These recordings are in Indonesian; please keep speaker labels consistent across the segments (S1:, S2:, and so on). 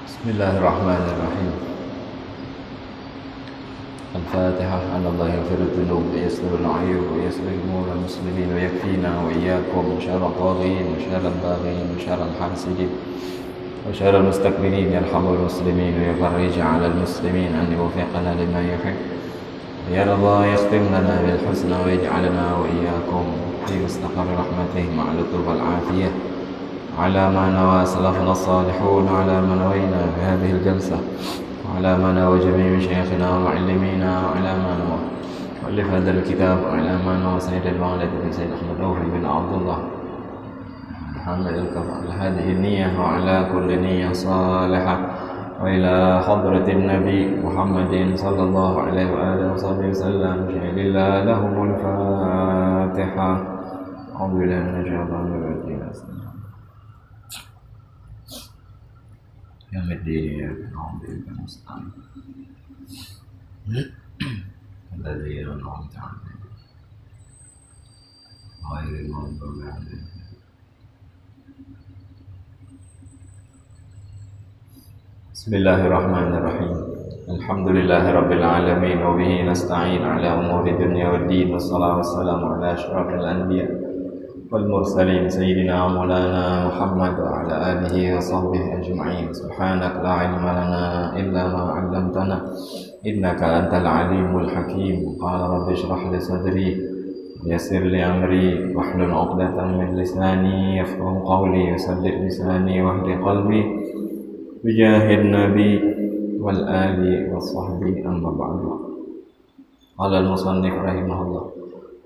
S1: بسم الله الرحمن الرحيم. الفاتحة. أن الله يغفر الذنوب ويستر العيوب ويسر أمور المسلمين ويكفينا وإياكم شر الطاغين وشر الباغين وشر الحاسدين وشر المستكبرين. يرحم المسلمين ويفرج على المسلمين أن يوفقنا لما يحب ويرضى. يختم لنا بالحسنى ويجعلنا وإياكم في مستقر رحمته مع اللطف والعافية على ما نوى سلفنا الصالحون على ما نوينا في هذه الجلسة وعلى ما نوى جميع مشايخنا ومعلمينا وعلى ما نوى مؤلف هذا الكتاب وعلى ما نوى سيد الوالد بن سيد أحمد أوفي بن عبد الله محمد الكفر هذه النية وعلى كل نية صالحة وإلى حضرة النبي محمد صلى الله عليه وآله وصحبه وسلم شهد الله لهم الفاتحة. أعوذ بالله من الشيطان الرجيم. يوم الدين يوم المستقيم الذين أنعمت عليهم غير المغضوب عليهم. بسم الله الرحمن الرحيم. الحمد لله رب العالمين وبه نستعين على أمور الدنيا والدين والصلاة والسلام على أشرف الأنبياء والمرسلين سيدنا مولانا محمد وعلى آله وصحبه أجمعين. سبحانك لا علم لنا إلا ما علمتنا إنك أنت العليم الحكيم. قال رب اشرح لي صدري ويسر لي أمري واحلل عقدة من لساني يفقهوا قولي وسدد لساني واهد قلبي بجاه النبي والآل والصحب. أما بعد. قال المصنف رحمه الله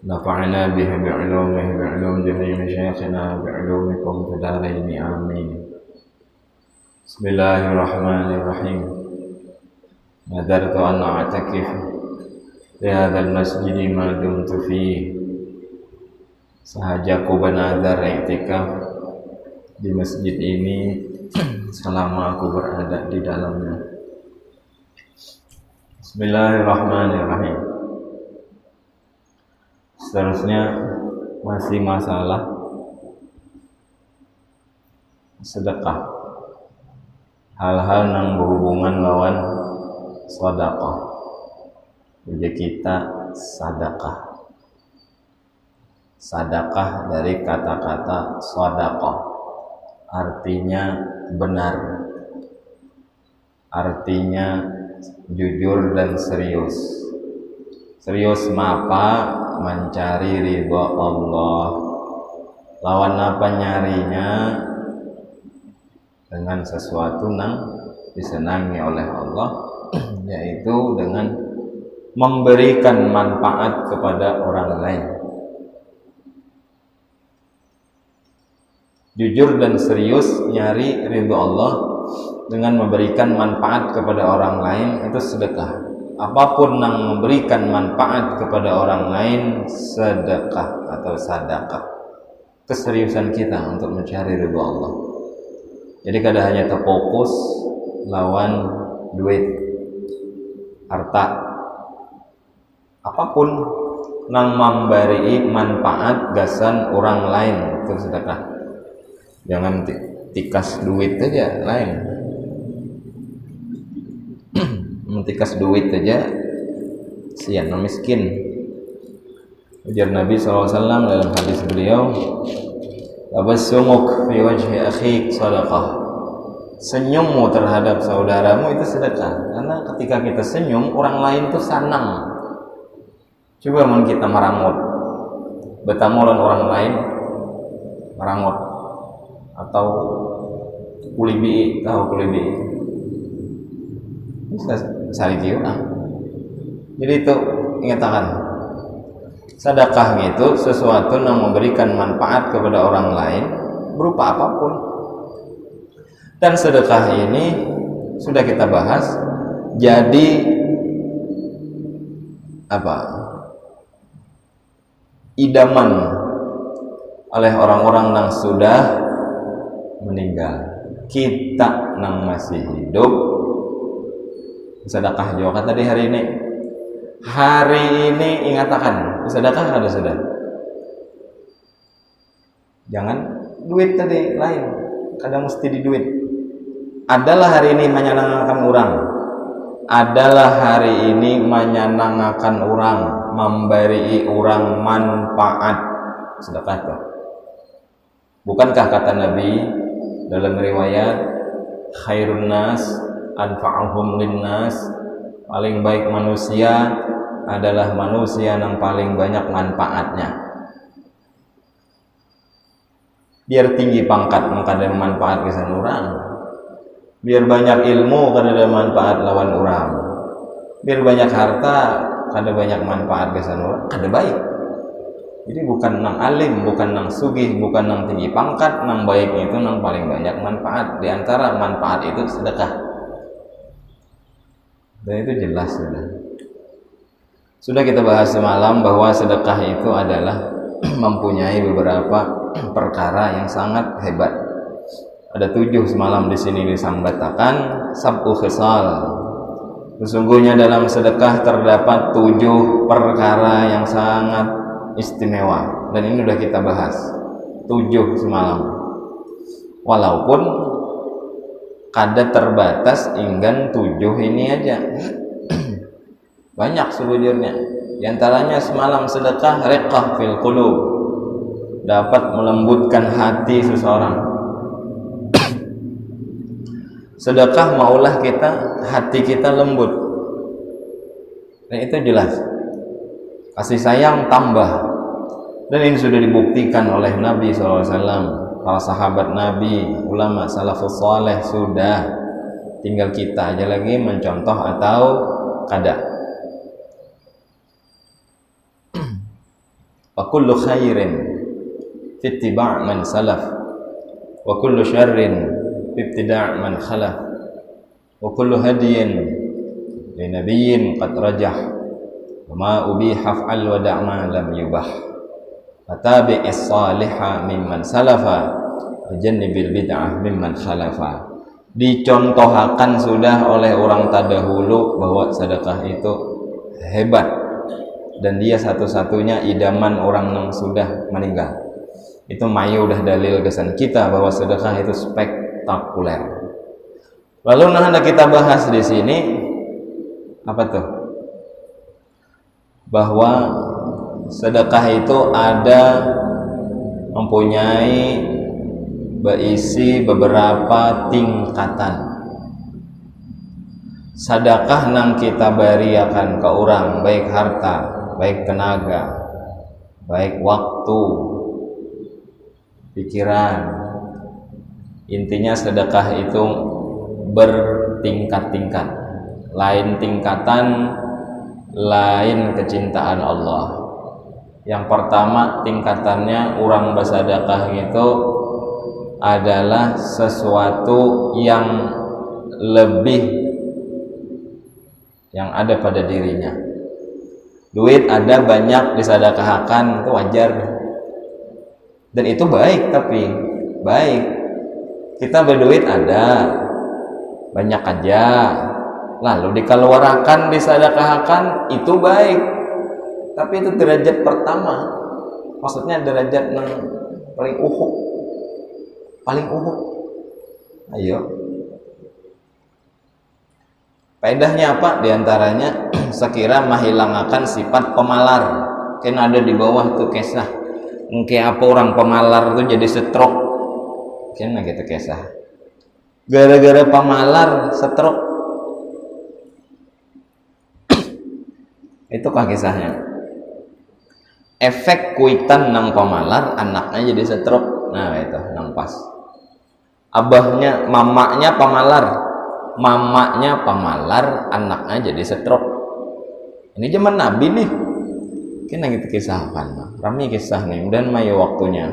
S1: نفعنا به بعلومه بعلوم جميع مشايخنا بعلومكم في الدارين آمين. بسم الله الرحمن الرحيم. نذرت أن أعتكف في هذا المسجد ما دمت فيه. Sahajaku bernazar i'tikaf di masjid ini selama aku berada di dalamnya. Bismillahirrahmanirrahim. Seterusnya masih masalah sedekah, hal-hal yang berhubungan lawan sedekah. Jadi kita sedekah dari kata-kata sedekah, artinya benar, artinya jujur dan serius. Serius apa? Mencari ridho Allah. Lawan apa nyarinya? Dengan sesuatu yang disenangi oleh Allah, yaitu dengan memberikan manfaat kepada orang lain. Jujur dan serius nyari ridho Allah dengan memberikan manfaat kepada orang lain itu sedekah. Apapun yang memberikan manfaat kepada orang lain sedekah atau sadaqah. Keseriusan kita untuk mencari ridho Allah. Jadi kada hanya terfokus lawan duit, harta. Apapun yang memberi manfaat gasan orang lain itu sedekah. Jangan tikas duit aja lain. Mentikas duit aja sian miskin. Ujar Nabi SAW dalam hadis beliau, tabassumuk fi wajhi akhik sadaqah. Senyummu terhadap saudaramu itu sedekah. Karena ketika kita senyum, orang lain tuh senang. Coba mun kita merangut, betamulan orang lain merangut atau kulibi, tahu kulibi? Bisa saligi orang. Jadi itu ingatan. Sedekah itu sesuatu yang memberikan manfaat kepada orang lain berupa apapun. Dan sedekah ini sudah kita bahas. Jadi apa? Idaman oleh orang-orang yang sudah meninggal. Kita yang masih hidup sedekah juga tadi hari ini. Hari ini ingatakan sedekah ada sudah. Jangan duit tadi lain, kadang mesti di duit. adalah hari ini menyenangkan orang, adalah hari ini menyenangkan orang, memberi orang manfaat. Sedekah tuh. Bukankah kata Nabi dalam riwayat, khairun nas anfa'uhum linnas, paling baik manusia adalah manusia yang paling banyak manfaatnya. Biar tinggi pangkat maka ada manfaat kesan orang, biar banyak ilmu kada ada manfaat lawan orang, biar banyak harta kada banyak manfaat kesan orang, kada baik. Jadi bukan nang alim, bukan nang sugih, bukan nang tinggi pangkat, nang baik itu nang paling banyak manfaat. Di antara manfaat itu sedekah. Dan itu jelas sudah. Sudah kita bahas semalam bahwa sedekah itu adalah mempunyai beberapa perkara yang sangat hebat. Ada 7 semalam di sini disambatakan sab'u khisal. Sesungguhnya dalam sedekah terdapat 7 perkara yang sangat istimewa, dan ini sudah kita bahas 7 semalam. Walaupun kada terbatas inggan 7 ini aja. Banyak sebujurnya. Di antaranya semalam sedekah riqah fil qulub, dapat melembutkan hati seseorang. Sedekah maulah kita hati kita lembut. Dan itu jelas. Kasih sayang tambah. Dan ini sudah dibuktikan oleh Nabi SAW, para sahabat Nabi, ulama salafus saleh sudah. Tinggal kita aja lagi mencontoh atau kada. Wa kullu khairin fi ittiba' man salaf, wa kullu syarrin fi ibtida' man khalaf, wa kullu hadiyin li nabiyyin qad rajah, ma ubiha fa'al wa da'ma lam yubah, fatabi'is salihah mimman salafa, wajannibil bid'ah mimman khalafa. Dicontohakan sudah oleh orang terdahulu bahwa sedekah itu hebat, dan dia satu-satunya idaman orang yang sudah meninggal. Itu mayu udah dalil kesan kita bahwa sedekah itu spektakuler. Lalu nah kita bahas di sini apa tuh? Bahwa sedekah itu ada mempunyai berisi beberapa tingkatan. Sedekah nang kita beri akan ke orang, baik harta, baik tenaga, baik waktu, pikiran. Intinya sedekah itu bertingkat-tingkat. Lain tingkatan, lain kecintaan Allah. Yang pertama tingkatannya orang bersedekah itu adalah sesuatu yang lebih yang ada pada dirinya. Duit ada banyak disedekahkan, itu wajar. Dan itu baik, tapi baik. Kita berduit ada banyak aja, lalu dikeluarkan disedekahkan, itu baik. Tapi itu derajat pertama. Maksudnya derajat yang paling uhuk. Paling uhuk. Ayo. Faedahnya apa? Di antaranya sekira menghilangkan sifat pemalar. Kan ada di bawah tuh kisah. Kayak apa orang pemalar tuh jadi stroke. Kan gitu kisah. Gara-gara pemalar stroke. Itu kah kisahnya? Efek kuitan nang pemalar, anaknya jadi stroke. Nah itu nang pas. Abahnya, mamaknya pemalar. Mamanya pemalar, anaknya jadi stroke. Ini zaman Nabi nih. Kena kita kisahkan, rami kisah nih, dan mayu waktunya.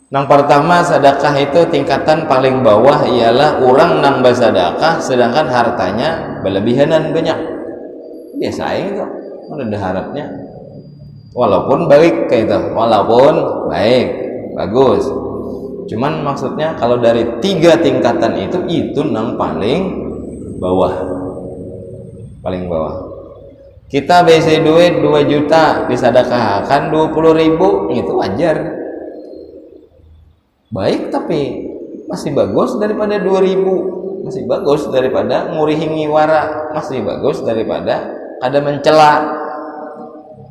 S1: Nang pertama sedekah itu tingkatan paling bawah ialah orang nang bersedekah sedangkan hartanya berlebihanan banyak. Biasa itu, ada harapnya. Walaupun baik kayak itu, walaupun baik, bagus. Cuman maksudnya kalau dari 3 tingkatan itu nang paling bawah. Paling bawah. Kita besi duit 2 juta disedekahkan 20.000, itu wajar. Baik tapi masih bagus daripada 2000, masih bagus daripada ngurihingi wara, masih bagus daripada kada mencela.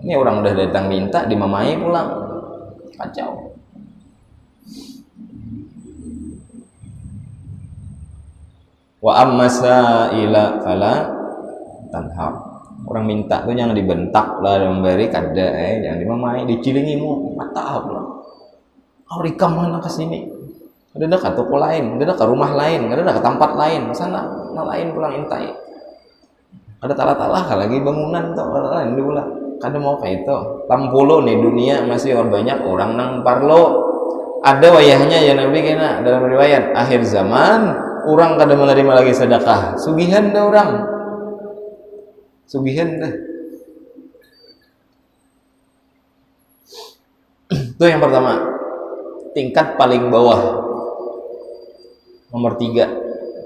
S1: Ini orang udah datang minta dimamai pulang, kacau. Wa amma sa'ila fala tanhar. Orang minta tuh jangan dibentak lah, memberi kada, jangan dimamai, dicilingimu mata pula. Aurika mana ke sini? Ada ke toko lain, ada ke rumah lain, ada ke tempat lain, sana lain pulang intai. Ada talah-talah lagi bangunan tuh lain dulu lah. Kada mau kayak itu. Tampulo nih dunia masih banyak orang nang parlo. Ada wayahnya ya Nabi kena dalam riwayat akhir zaman orang kada menerima lagi sedekah. Sugihan dah orang. Sugihan dah. Itu yang pertama. Tingkat paling bawah. Nomor 3.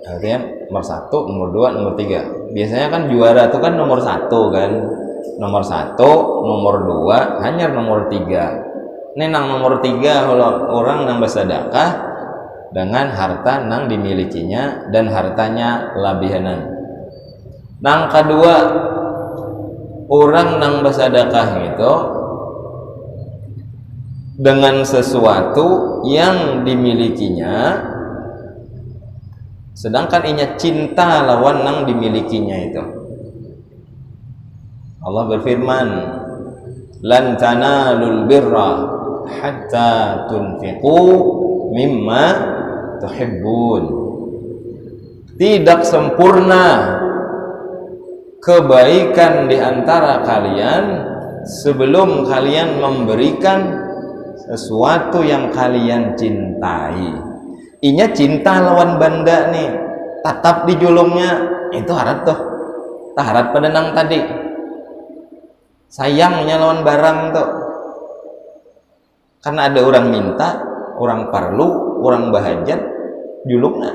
S1: Artinya nomor 1, nomor 2, nomor 3. Biasanya kan juara itu kan nomor 1 kan. Nomor 1, nomor 2, hanya nomor 3. Ini nang nomor 3 kalau orang nang bersedekah dengan harta nang dimilikinya dan hartanya labihanan. Nang kedua, orang nang bersedekah itu dengan sesuatu yang dimilikinya sedangkan inya cinta lawan nang dimilikinya itu. Allah berfirman, lan tanalul birra hatta tunfiqu mimma tuhibbun. Tidak sempurna kebaikan di antara kalian sebelum kalian memberikan sesuatu yang kalian cintai. Inya cinta lawan banda nih, tatap di julungnya, itu harap tuh, harap pada nang tadi. Sayangnya lawan barang tuh. Karena ada orang minta, orang parlu, orang bahajat, julungnya.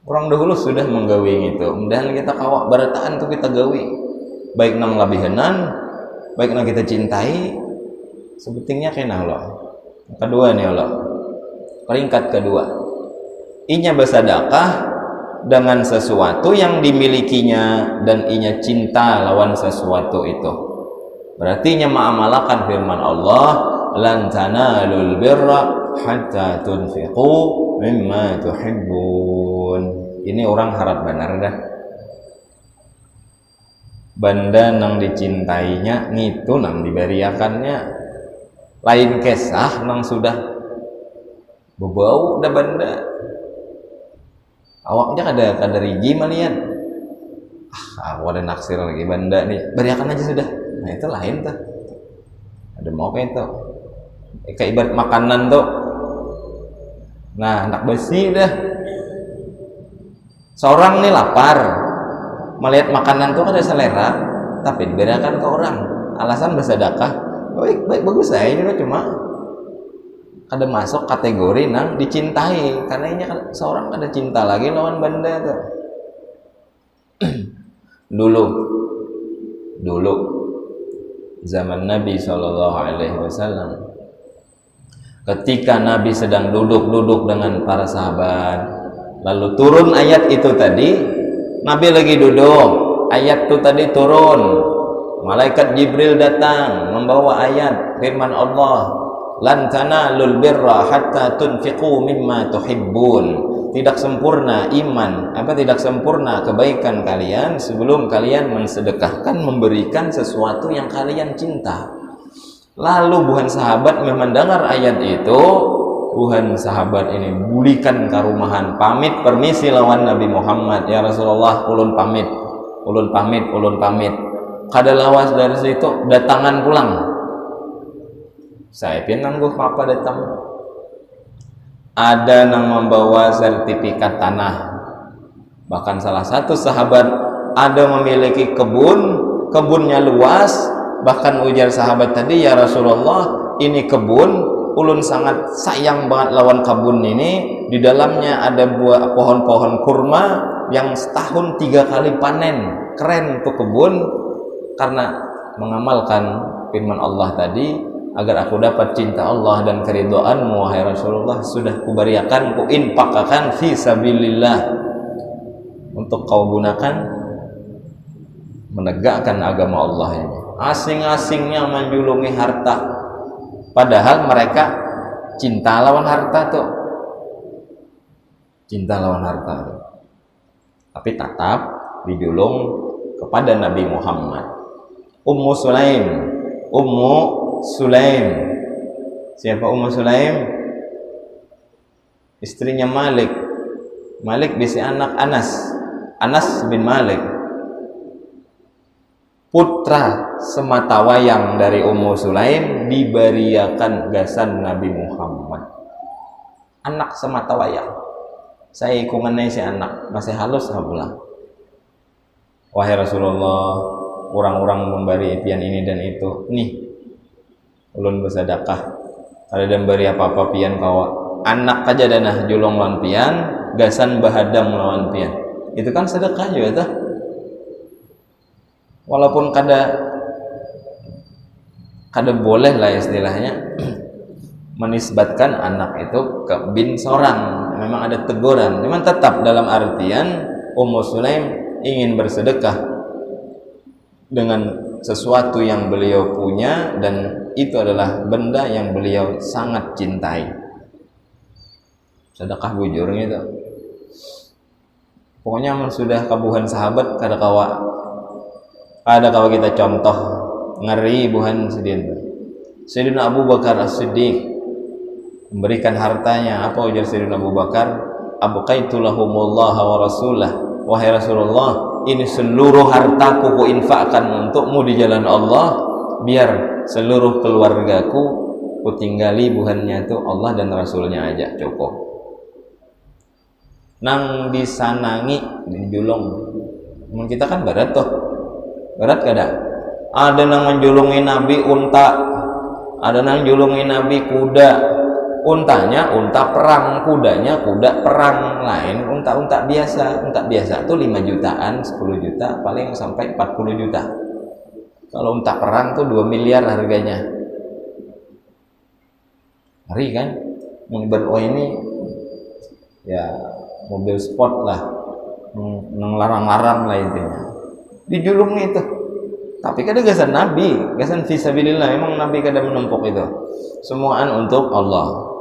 S1: Orang dahulu sudah menggawi itu. Kemudian kita kawak barataan tuh kita gawi. Baik nang labihanan, baik nang kita cintai, sebetulnya kena Allah. Kedua nih Allah. Peringkat kedua, inya bersedekah dengan sesuatu yang dimilikinya dan inya cinta lawan sesuatu itu. Berarti inya mengamalkan firman Allah, lan tanalul birra hatta tunfiqu mimma tuhibbun. Ini orang harap benar dah. Banda nang dicintainya ngitu nang diberiakannya. Lain kesah nang sudah bebau dah banda. Awaknya kada riji malian. Aku ada naksir lagi banda nih. Beriakan aja sudah. Nah itu lain tuh. Ada mau kayak itu. Kayak ibarat makanan tuh. Nah anak besi dah. Seorang nih lapar. Melihat makanan tuh ada selera. Tapi diberiakan ke orang. Alasan bersedekah. Baik bagus saya ini cuma kada masuk kategori nang dicintai karena ini seorang kada cinta lagi lawan benda tuh. dulu zaman Nabi SAW ketika Nabi sedang duduk dengan para sahabat lalu turun ayat itu tadi. Nabi lagi duduk, ayat itu tadi turun, malaikat Jibril datang membawa ayat firman Allah, lan tanalul birra hatta tunfiqu mimma tuhibbun. Tidak sempurna iman, tidak sempurna kebaikan kalian sebelum kalian mensedekahkan, memberikan sesuatu yang kalian cinta. Lalu buhan sahabat mendengar ayat itu, buhan sahabat ini bulikan ke rumahan, pamit permisi lawan Nabi Muhammad, ya Rasulullah, ulun pamit. Kada lawas dari situ datangan pulang. Saya nangguh papa datang. Ada yang membawa sertifikat tanah. Bahkan salah satu sahabat ada memiliki kebunnya luas. Bahkan ujar sahabat tadi, ya Rasulullah, ini kebun, ulun sangat sayang banget lawan kebun ini. Di dalamnya ada buah pohon-pohon kurma yang setahun 3 kali panen. Keren tuh kebun, karena mengamalkan firman Allah tadi, agar aku dapat cinta Allah dan keridhaanmu wahai Rasulullah, sudah kuberiakan, kuinfakkan fi sabilillah, untuk kau gunakan menegakkan agama Allah ini. Asing-asingnya menjulungi harta, padahal mereka cinta lawan harta tuh, cinta lawan harta tuh. Tapi tetap dijulung kepada Nabi Muhammad. Ummu Sulaim. Siapa Ummu Sulaim? Istrinya Malik. Malik bisi anak Anas bin Malik, putra sematawayang dari Ummu Sulaim, diberiakan gasan Nabi Muhammad. Anak sematawayang. Saya ikungannya si anak masih halus habulah. Wahai Rasulullah, orang-orang memberi pian ini dan itu. Nih, ulun bersedekah. Ada dan beri apa-apa pian kawa. Anak aja danah julong lawan pian, gasan bahadam lawan pian. Itu kan sedekah juga tuh. Walaupun kada boleh lah istilahnya menisbatkan anak itu ke bin sorang. Memang ada teguran. Cuman tetap dalam artian Ummu Sulaim ingin bersedekah dengan sesuatu yang beliau punya, dan itu adalah benda yang beliau sangat cintai. Sedekah bujur gitu. Pokoknya sudah kabuhan sahabat kada kawa kita contoh ngeri buhan sedin. Sayyidina Abu Bakar As-Siddiq memberikan hartanya. Apa ujar Sayyidina Abu Bakar? Abqaitu lahumullah wa rasulah. Wahai Rasulullah, ini seluruh hartaku kuinfakkan untukmu di jalan Allah, biar seluruh keluargaku kutinggali buhannya itu Allah dan Rasulnya aja cukup. Nang disanangi dijulung. Kita kan berat tuh. Berat kada? Ada nang menjulungi Nabi unta, ada nang julungi Nabi kuda. Untanya unta perang, kudanya kuda perang. Lain unta biasa. Unta biasa tuh 5 jutaan, 10 juta, paling sampai 40 juta. Kalau unta perang tuh 2 miliar harganya. Ngeri kan? Oh ini ya mobil sport lah, nang larang-larang lah intinya. Dijulungi itu. Tapi kada gasan Nabi, gasan fisabilillah. Emang Nabi kada menumpuk itu. Semuaan untuk Allah.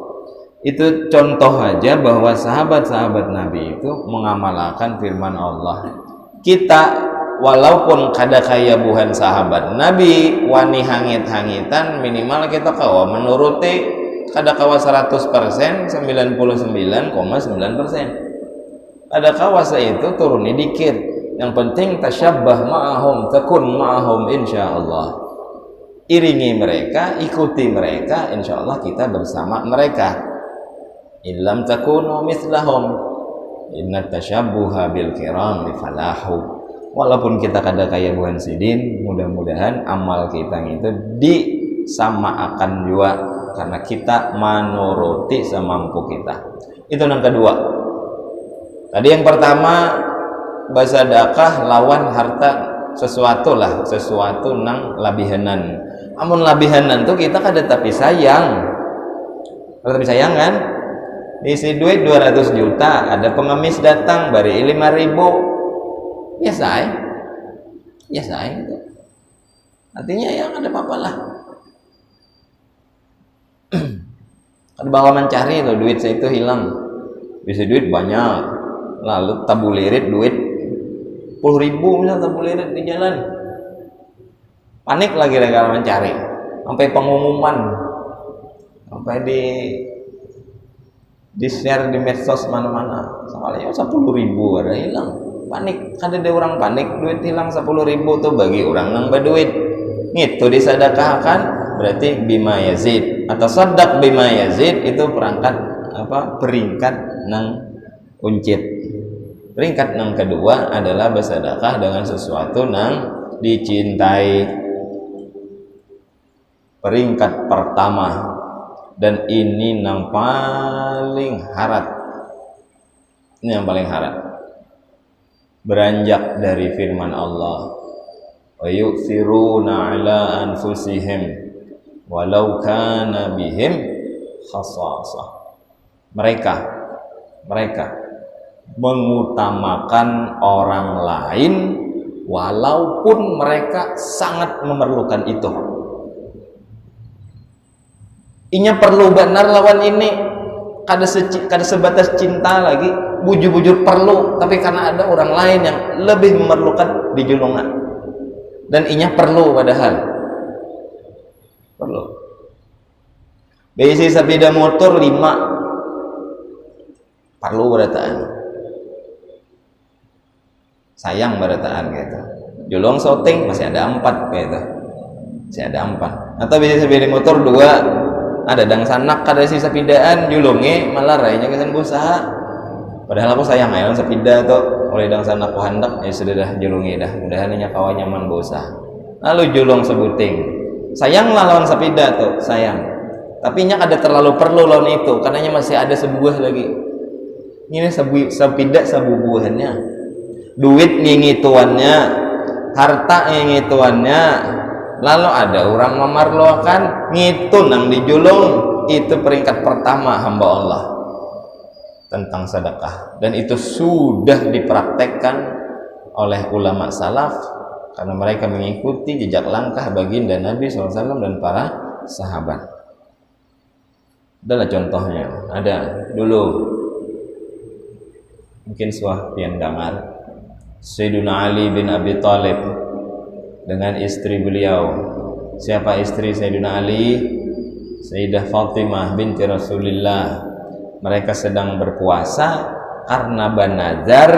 S1: Itu contoh aja bahwa sahabat-sahabat Nabi itu mengamalkan firman Allah. Kita walaupun kada kaya buhan sahabat Nabi, wani hangit-hangitan, minimal kita kawa menuruti kada kawa 100%, 99,9%. Ada kawasa itu turuni dikit. Yang penting tasyabbah ma'ahum takun ma'ahum insyaallah. Iringi mereka, ikuti mereka, insyaallah kita bersama mereka. Illam takunu mithlahum inna tasyabbuha bil kiram falahu. Walaupun kita kada kaya buhan sidin, mudah-mudahan amal kita itu disamakan juga, karena kita menuruti semampu kita. Itu yang kedua. Tadi yang pertama basadakah lawan harta, sesuatu nang labihanan. Amun labihanan tuh kita kada tapi sayang. Kada tapi sayang kan? Isi duit 200 juta, ada pengemis datang bari 5.000. Ya say gitu. Artinya ya ada apa-apa lah. Kada bakal mencari loh duit saya itu hilang. Bisa duit banyak, lalu tabulirit duit 10.000 misal tabulirit di jalan. Panik lagi kalau mencari. Sampai pengumuman, sampai di share di medsos mana-mana. Soalnya 10.000 ada hilang. Panik, kada ada orang panik, duit hilang 10.000 tuh bagi orang nang berduit. Gitu disedekahkan berarti bima yazid atau sadaq bima yazid, itu peringkat nang uncit. Peringkat nang kedua adalah bersedekah dengan sesuatu nang dicintai. Peringkat pertama, dan ini yang paling harat, beranjak dari firman Allah, wa yu'thiruna ala anfusihim walau kana bihim khasasah. Mereka mengutamakan orang lain walaupun mereka sangat memerlukan itu. Inya perlu benar lawan ini, kada sebatas cinta lagi, bujur-bujur perlu, tapi karena ada orang lain yang lebih memerlukan di julungan, dan inya perlu padahal perlu. Besi sepeda motor 5 perlu berataan, sayang berataan gitu. Julung shooting masih ada 4 gitu, masih ada 4. Atau besi sepeda motor 2 ada dang sanak kada si sepedaan julunge malah rainya kesan berusaha. Padahal aku sayang ayo sepeda tuh oleh dang sanak ku handak ya sudah dah julunge dah mudahan nya kawan nyaman berusaha. Lalu julung sebuting sayang lah lawan sepeda tuh sayang, tapi nya kada terlalu perlu lawan itu karena masih ada sebuah lagi. Ini sepeda sebubuhannya, duit ngingituannya, harta ngingituannya. Lalu ada orang memarlokan ngitu nang dijulung, itu peringkat pertama hamba Allah tentang sedekah, dan itu sudah dipraktekkan oleh ulama salaf karena mereka mengikuti jejak langkah baginda Nabi SAW dan para sahabat. Adalah contohnya, ada dulu mungkin suah pian dengar Sayyidina Ali bin Abi Thalib dengan istri beliau. Siapa istri Sayyidina Ali? Sayyidah Fatimah binti Rasulullah. Mereka sedang berpuasa karena banazar,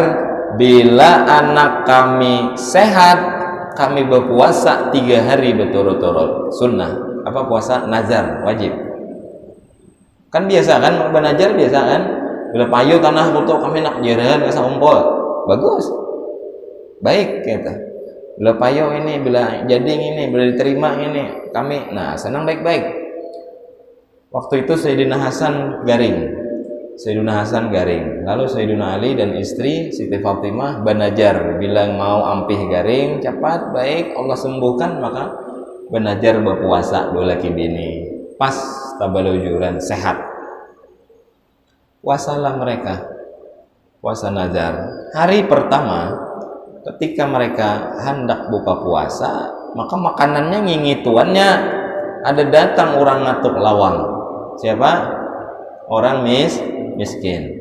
S1: bila anak kami sehat kami berpuasa 3 hari berturut-turut. Sunnah apa puasa nazar wajib kan, biasa kan banazar biasa kan, bila payu tanah butuh kami nak jaran kasa umpul bagus baik kita. Bila payo ini, bila jadi ini, bila diterima ini, kami, nah senang baik-baik. Waktu itu Sayyidina Hasan garing, lalu Sayyidina Ali dan istri Siti Fatimah banajar, bilang mau ampih garing, cepat, baik, Allah sembuhkan, maka banajar berpuasa dua laki bini, pas tabalujuran sehat. Puasalah mereka, puasa nazar. Hari pertama ketika mereka hendak buka puasa, maka makanannya ngingituannya, ada datang orang ngatuk lawang. Siapa? Orang miskin.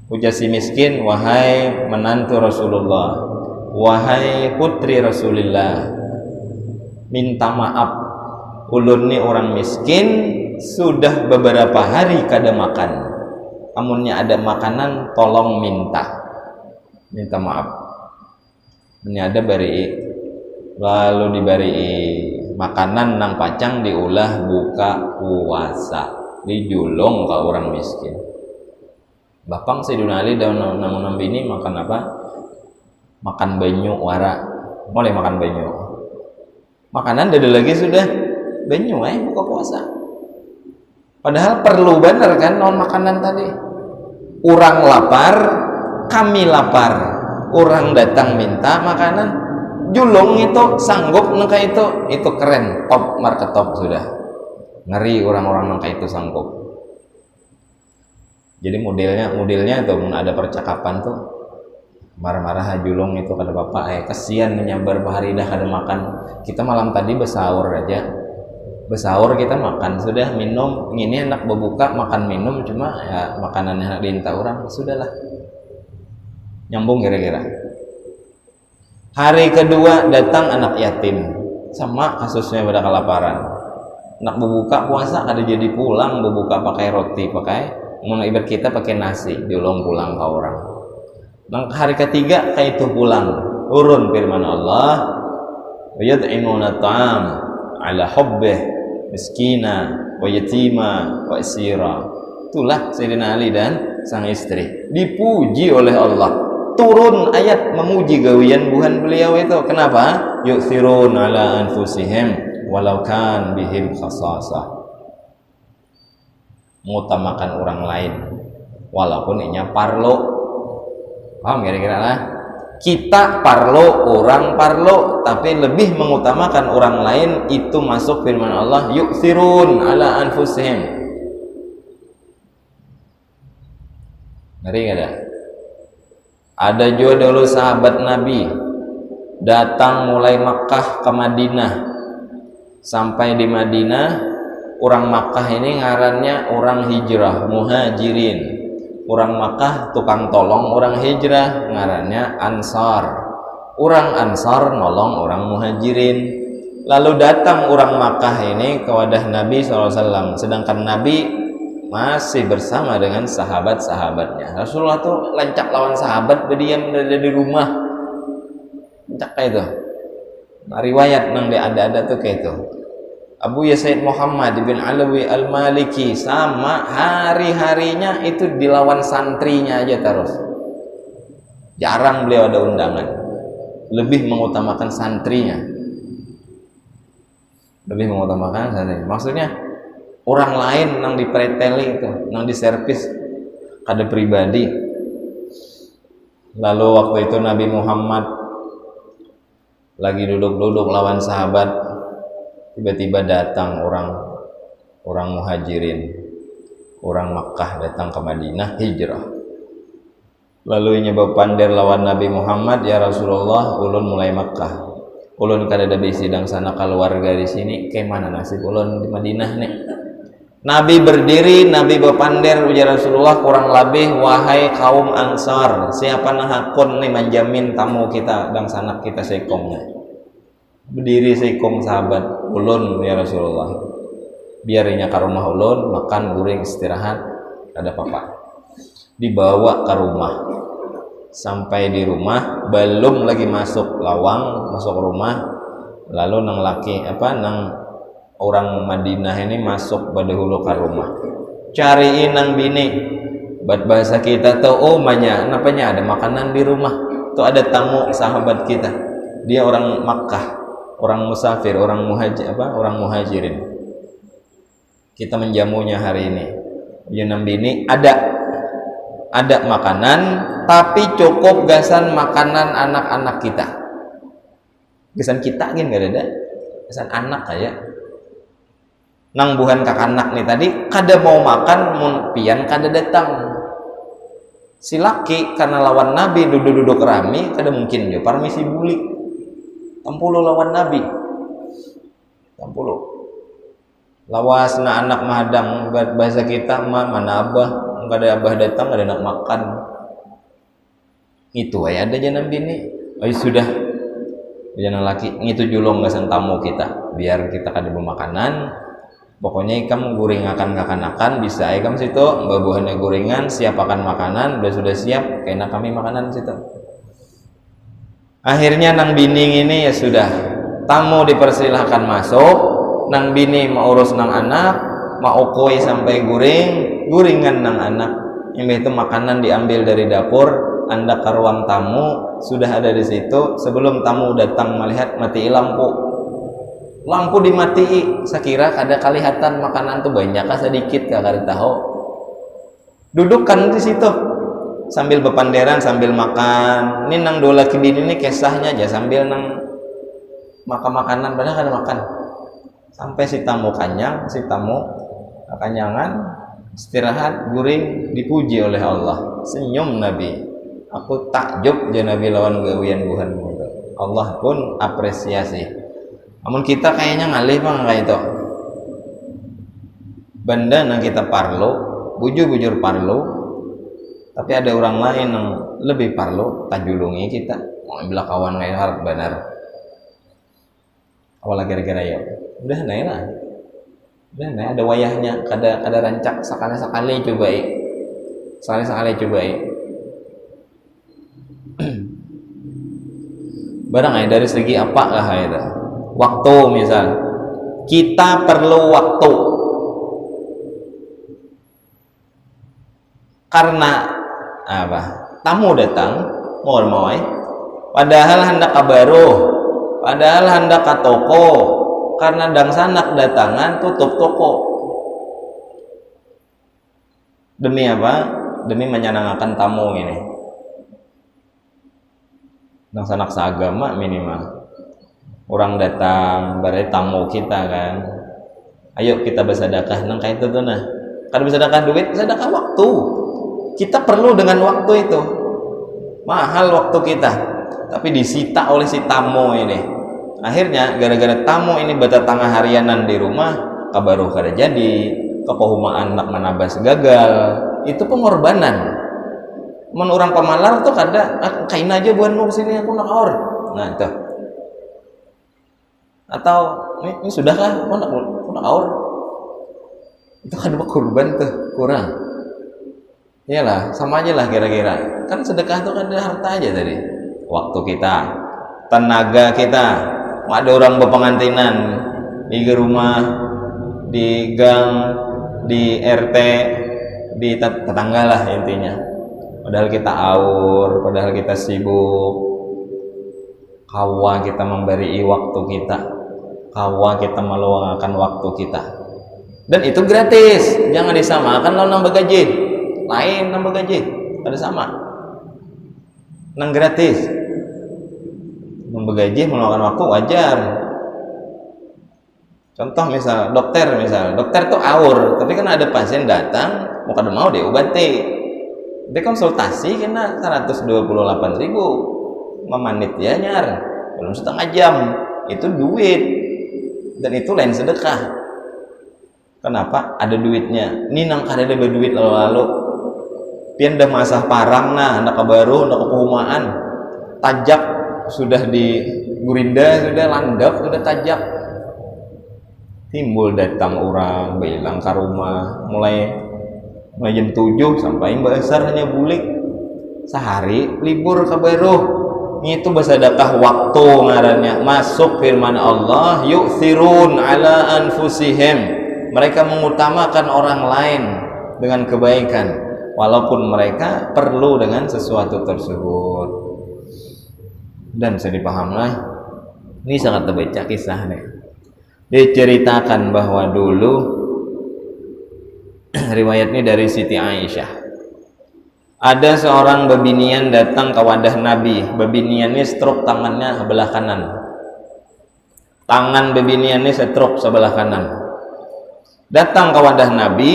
S1: Ujar si miskin, wahai menantu Rasulullah, wahai putri Rasulullah, minta maaf, ulun ni orang miskin, sudah beberapa hari kada makan. Amunnya ada makanan, tolong minta maaf. Ada bari, lalu dibari makanan nang pacang diulah buka puasa, dijulung ke orang miskin. Bapang Sayyidina Ali dan nang bini makan apa? Makan banyu wara, boleh makan banyu. Makanan ada lagi sudah banyu buka puasa. Padahal perlu bener kan non makanan tadi. Orang lapar, kami lapar. Orang datang minta makanan, julung itu sanggup nangka itu keren, top market top sudah. Ngeri orang-orang nangka itu sanggup. Jadi modelnya tuh ada percakapan tuh marah-marah julung itu kata bapak, kesian menyabar bahari dah kada makan. Kita malam tadi bersahur aja. Bersahur kita makan, sudah minum, ini enak berbuka makan minum, cuma ya makanan yang diminta orang, sudahlah. Nyambung kira-kira. Hari kedua datang anak yatim, sama kasusnya pada kelaparan. Nak berbuka puasa ada jadi pulang berbuka pakai roti, ibarat kita pakai nasi, diulung pulang ke orang. Nah, hari ketiga kayak itu pulang, turun firman Allah, yad'imuna ta'am ala hubbih miskina wa yatima wa asira. Itulah Sayyidina Ali dan sang istri dipuji oleh Allah. Turun ayat memuji gawian Tuhan beliau itu. Kenapa? Yu'thirun ala anfusihim walau kan bihim khasasah. Mengutamakan orang lain walaupun inya parlo. Paham kira-kira lah? Kita parlo, orang parlo, tapi lebih mengutamakan orang lain. Itu masuk firman Allah, yu'thirun ala anfusihim. Ngeri gak ada? Ada juga dulu sahabat Nabi datang mulai Makkah ke Madinah. Sampai di Madinah, orang Makkah ini ngarannya orang hijrah, muhajirin. Orang Makkah tukang tolong orang hijrah, ngarannya Ansar. Orang Ansar nolong orang muhajirin. Lalu datang orang Makkah ini ke wadah Nabi SAW, sedangkan Nabi masih bersama dengan sahabat-sahabatnya. Rasulullah tuh lancak lawan sahabat, berdiam di rumah. Lancak kayak itu. Nah, riwayat nang ada tuh kayak itu. Abu Yazid Muhammad bin Alawi Al-Maliki sama hari-harinya itu dilawan santrinya aja terus. Jarang beliau ada undangan. Lebih mengutamakan santrinya. Lebih mengutamakan santrinya. Maksudnya orang lain nang dipreteli itu, nang diservis kada pribadi. Lalu waktu itu Nabi Muhammad lagi duduk-duduk lawan sahabat, tiba-tiba datang orang muhajirin, orang Makkah datang ke Madinah hijrah. Lalu nyoba pander lawan Nabi Muhammad, ya Rasulullah, ulun mulai Makkah, ulun kada ada sidang sana keluarga di sini, kemana nasib ulun di Madinah nih? Nabi berdiri, Nabi berpander, ya Rasulullah, kurang lebih wahai kaum Ansar, siapa nah hakun nih menjamin tamu kita dan sanak kita sekongnya. Berdiri seikong sahabat, ulun ya Rasulullah, biarinya ke rumah ulun, makan guring istirahat, ada apa-apa. Dibawa ke rumah, sampai di rumah belum lagi masuk lawang, masuk rumah, lalu nang laki nang orang Madinah ini masuk pada hulu ke rumah, cariin nang bini. Bahasa kita tuh, oh banyak, napanya ada makanan di rumah, tuh ada tamu sahabat kita, dia orang Makkah, orang musafir, orang muhajirin. Kita menjamunya hari ini. Jenam bini ada makanan, tapi cukup gasan makanan anak-anak kita. Gasan kita gini gak ada, gasan anak kayak. Nang buhan kak anak nih tadi, kada mau makan, mun pian kada datang. Si laki karena lawan Nabi duduk-duduk rame, kada mungkin dia permisi bulik. 60 lawan Nabi, 60 lawas na anak mahadang, bahasa kita mana abah, nggak ada abah datang, nggak ada nak makan, itu aja ada jangan bini, oh sudah jangan laki, itu julung gasan tamu kita, biar kita kada bermakanan, pokoknya ikam guring akan bisa ikam situ, babuhannya guringan, siap akan makanan, sudah siap, kena kami makanan situ. Akhirnya nang bini ini ya sudah, tamu dipersilahkan masuk, nang bini mau urus nang anak, mau koi sampai guringan nang anak. Ini itu makanan diambil dari dapur, anda ke ruang tamu, sudah ada di situ. Sebelum tamu datang melihat, mati lampu dimatii. Sekira kada kelihatan makanan tuh banyak kah sedikit kah kada tahu. Dudukkan di situ. Sambil bepanderan, sambil makan. Ini nang dua laki bini ini kisahnya aja sambil nang makan makanan, padahal kada makan. Sampai si tamu kenyang, si tamu kekenyangan, istirahat, guring, dipuji oleh Allah. Senyum Nabi. Aku takjub je Nabi lawan gawian buhan. Allah pun apresiasi. Namun kita kayaknya ngalih bang kayak itu. Benda nang kita parlo, bujur parlo. Tapi ada orang lain yang lebih parlo, tajulungi kita. Mau bilang kawan kayak harap benar. Awalnya kira-kira ya, udah naik lah. Udah naik ada wayahnya, kada rancak sekali cobai. Sekali cobai. Barang dari segi apa lah itu? Waktu misal, kita perlu waktu. Karena apa? Tamu datang, mau padahal hendak kabaruh, padahal hendak ke toko, karena dang sanak datangan tutup toko. Demi apa? Demi menyenangkan tamu ini. nang sanak seagama minimal. Orang datang berarti tamu kita kan, ayo kita bersedekah nang kayak itu tuh nah. Kalau bersedekah duit, sedekah waktu. Kita perlu dengan waktu itu, mahal waktu kita, tapi disita oleh si tamu ini. Akhirnya gara-gara tamu ini bertetangga harianan di rumah, kabaruh kada jadi, kepohumaan anak manabas gagal, itu pengorbanan. Men orang pemalar tuh kada kain aja buat mau sini aku nak or. Nah itu. Atau ini sudahkah aku nak or. Itu kan kurban tuh kurang. Iyalah, sama aja lah kira-kira. Kan sedekah tuh kan ada harta aja tadi. Waktu kita, tenaga kita. Ada orang berpengantinan di rumah, di gang, di RT, di tetangga lah intinya. Padahal kita aur, padahal kita sibuk. Kawa kita memberi waktu kita, kawa kita meluangkan waktu kita. Dan itu gratis, jangan disamakan lo nambah gaji. Lain nambah gaji, ada sama. Nang gratis. Nambah gaji meluangkan waktu wajar. Contoh misal dokter tuh aur, tapi kan ada pasien datang mau kada mau diobati. Dia konsultasi kena 128.000 memanit ya nyar belum setengah jam, itu duit dan itu lain sedekah. Kenapa? Ada duitnya. Ini nang kada ada duit lalu pian dah masah parang nah ndak baru ndak kepumaan tajak sudah di gurinda sudah landap sudah tajak timbul datang orang bilang ke rumah mulai jam 7 sampai besar hanya bulik sehari libur kabaruh itu bersedekah waktu ngarannya. Masuk firman Allah, yu'thirun ala anfusihim, mereka mengutamakan orang lain dengan kebaikan walaupun mereka perlu dengan sesuatu tersebut. Dan bisa dipahami ini sangat terbaca kisah nih. Diceritakan bahwa dulu riwayat ini dari Siti Aisyah, ada seorang babinian datang ke wadah Nabi. Babinian ini stroke tangannya sebelah kanan, tangan babinian ini stroke sebelah kanan. Datang ke wadah Nabi.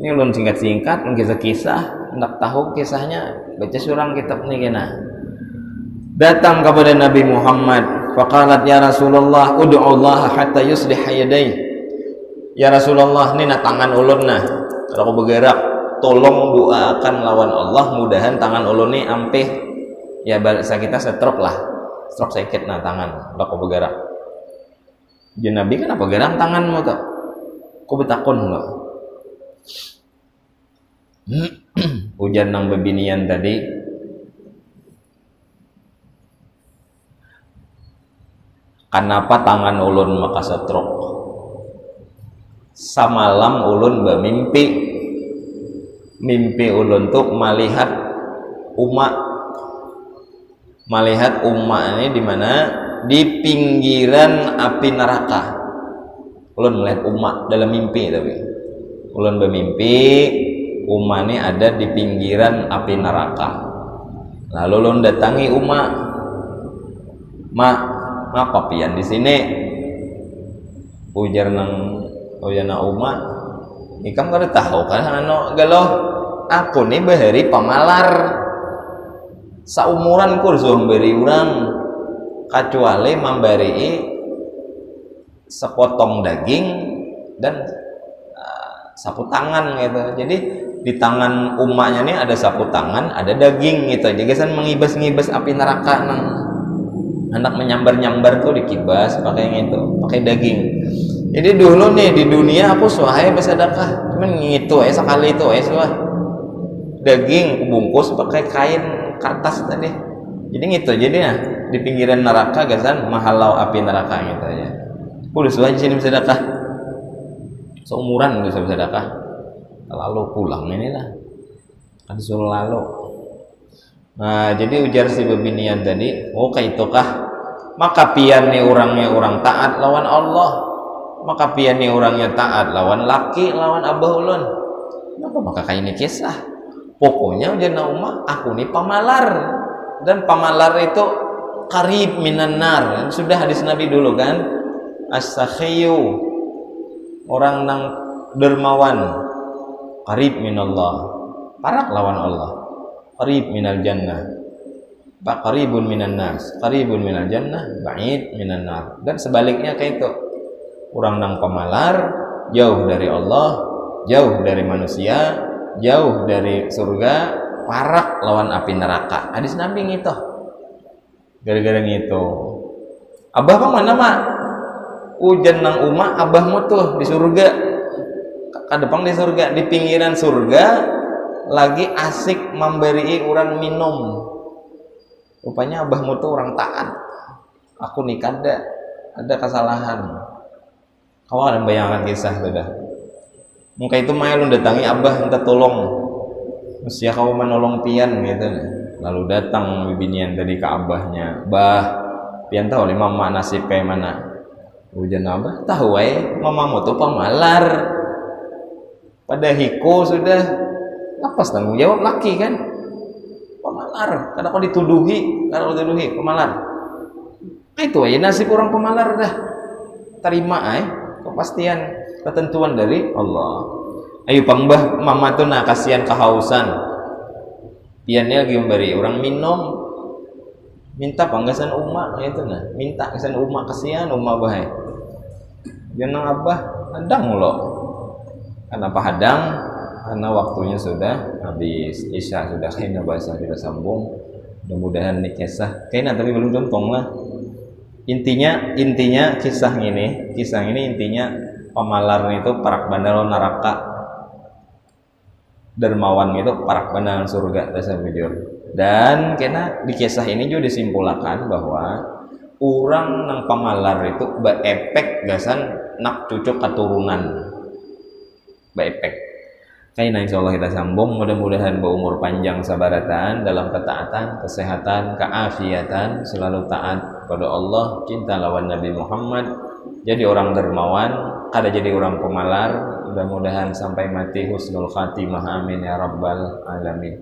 S1: Ini ulun singkat-singkat kisah-kisah, hendak tahu kisahnya baca surang kitab ini kena. Datang kepada Nabi Muhammad, faqalat ya Rasulullah ud'u Allah hatta yuslih yadayhi. Ya Rasulullah, ini nah tangan ulun nah kalau aku bergerak tolong doakan lawan Allah mudahan tangan ulun ini ampih ya bahasa kita stroke lah, stroke sakit nah tangan kalau aku bergerak. Jadi Nabi kan apa gerak tanganmu tuh? Kau betakon enggak? Hujan nang bebinian tadi kenapa tangan ulun maka stroke? Samalam ulun bermimpi, mimpi ulun tuh melihat umat ini di mana di pinggiran api neraka. Ulun melihat umat dalam mimpi, tapi ulun bermimpi umat ini ada di pinggiran api neraka. Lalu ulun datangi umat, mak ngapa pian di sini? Ujar nang Oyana umat, ikam kada tahu kan ano galau aku nih bahari pamalar saumuran kursus beri orang kecuali memberi sepotong daging dan sapu tangan gitu. Jadi di tangan umaknya nih ada sapu tangan, ada daging gitu. Jadi kan mengibas-ngibas api neraka nang anak menyambar-nyambar tuh dikibas pakai gitu, pakai daging. Jadi dulu nih di dunia aku suahaya bersedekah, cuman gitu sekali itu suah daging bungkus pakai kain kertas tadi. Jadi gitu, jadi ya di pinggiran neraka gasan mahalau api neraka gitu aja. Udah suah di sini bersedekah, seumuran bisa bersedekah, lalu pulang inilah, kan disuruh lalu. Nah jadi ujar si bebinian tadi, oh kayak itukah? Maka pian nih orangnya orang taat lawan Allah. Maka pian nih orangnya taat lawan laki lawan abah ulun. Kenapa maka kayak ini kisah? Pokoknya ujar na umah aku nih pamalar dan pamalar itu qarib minan nar. Sudah hadis Nabi dulu kan, as-sakhiyu, orang nang dermawan, qarib minallah, parak lawan Allah, qarib minal jannah, qaribun minan nas, qaribun minal jannah, ba'id minan nar. Dan sebaliknya kayak itu, orang nang pamalar jauh dari Allah, jauh dari manusia, jauh dari surga, parak lawan api neraka. Hadis Nabi gitu. Gara-gara gitu, abah bang mana mak ujan nang umat abahmu tuh di surga, kadepang di surga, di pinggiran surga lagi asik memberi orang minum. Rupanya abahmu tuh orang taat, aku nikah ada kesalahan. Kau ada bayangkan kisah tuh dah. Muka itu mah lu datangi abah minta tolong, usia kau menolong pian gitu. Lalu datang bibinian tadi ke abahnya, bah pian tahu nih mama nasib kayak mana? Hujan abah tahu mamamu tuh pemalar. Pada hiko sudah lepas tanggung jawab laki kan, pemalar. Karena kau dituduhi, pemalar. Itu nasib orang pemalar dah. Terima kepastian ketentuan dari Allah. Ayo pangbah mama tuh nak kasihan kehausan. Piannya lagi memberi orang minum, minta panggasan umat itu nah, minta kesan umat, kasihan umat bahaya. Jangan abah hadang lo. Kenapa hadang? Karena waktunya sudah habis, isya sudah, kayaknya bahasa kita sambung. Mudah-mudahan nih kisah kayaknya tapi belum contoh lah. Intinya kisah ini intinya pemalar itu parak bandar neraka, dermawan itu parak bandar surga dasar jujur. Dan karena di kisah ini juga disimpulkan bahwa orang nang pemalar itu berefek gasan nak cucuk keturunan, berefek. Kayaknya insyaallah kita sambung, mudah-mudahan berumur panjang sabarataan dalam ketaatan, kesehatan, keafiatan, selalu taat pada Allah, cinta lawan Nabi Muhammad, jadi orang dermawan, kada jadi orang pemalar. Mudah-mudahan sampai mati husnul khatimah, amin ya rabbal alamin.